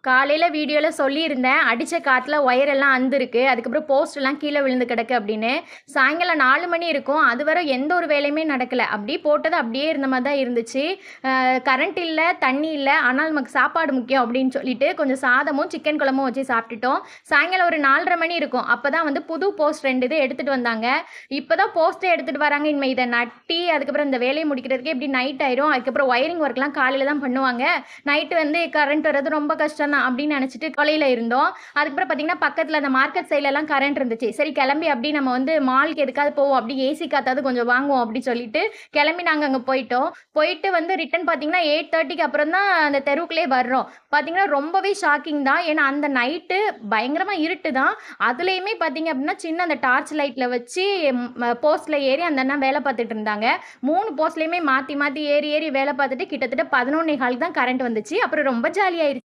காலையில் வீடியோவில் சொல்லியிருந்தேன், அடித்த காற்றுல ஒயர் எல்லாம் அந்துருக்கு, அதுக்கப்புறம் போஸ்ட்லாம் கீழே விழுந்து கிடக்கு அப்படின்னு. சாயங்காலம் 4 மணி இருக்கும், அதுவரை எந்த ஒரு வேலையுமே நடக்கலை. அப்படியே போட்டது அப்படியே இருந்த மாதிரி தான் இருந்துச்சு. கரண்ட் இல்லை, தண்ணி இல்லை, ஆனால் நமக்கு சாப்பாடு முக்கியம் அப்படின்னு சொல்லிட்டு கொஞ்சம் சாதமும் சிக்கன் குழம்பும் வச்சு சாப்பிட்டுட்டோம். சாயங்காலம் ஒரு 4:30 மணி இருக்கும், அப்போ தான் வந்து புது போஸ்ட் 2 இது எடுத்துகிட்டு வந்தாங்க. இப்போ தான் போஸ்ட்டே எடுத்துகிட்டு வராங்க. இனிமேல் இதை நட்டி அதுக்கப்புறம் இந்த வேலையை முடிக்கிறதுக்கே இப்படி நைட் ஆயிரும். அதுக்கப்புறம் ஒயரிங் ஒர்க்லாம் காலையில் தான் பண்ணுவாங்க. நைட்டு வந்து கரண்ட் வர்றது ரொம்ப கஷ்டம் தான் அப்படின்னு நினச்சிட்டு கொலையில் இருந்தோம். அதுக்கப்புறம் பார்த்தீங்கன்னா பக்கத்தில் அந்த மார்க்கெட் சைட்லலாம் கரண்ட் இருந்துச்சு. சரி கிளம்பி அப்படி நம்ம வந்து மாலுக்கு எதுக்காவது போவோம், அப்படி ஏசி காத்தாவது கொஞ்சம் வாங்குவோம் அப்படி சொல்லிட்டு கிளம்பி நாங்கள் அங்கே போயிட்டோம். போயிட்டு வந்து ரிட்டன் பார்த்தீங்கன்னா 8:30க்கு அப்புறம் தான் அந்த தெருவுக்குள்ளே வர்றோம். பார்த்தீங்கன்னா ரொம்பவே ஷாக்கிங் தான். ஏன்னா அந்த நைட்டு பயங்கரமாக இருட்டு தான். அதுலேயுமே பார்த்தீங்க அப்படின்னா சின்ன அந்த டார்ச் லைட்டில் வச்சு போஸ்ட்டில் ஏறி அந்த அண்ணா வேலை பார்த்துட்டு இருந்தாங்க. 3 போஸ்ட்லேயுமே மாற்றி மாற்றி ஏறி ஏறி வேலை பார்த்துட்டு கிட்டத்தட்ட 11:15 தான் கரண்ட் வந்துச்சு. அப்புறம் ரொம்ப ஜாலியாயிருச்சு.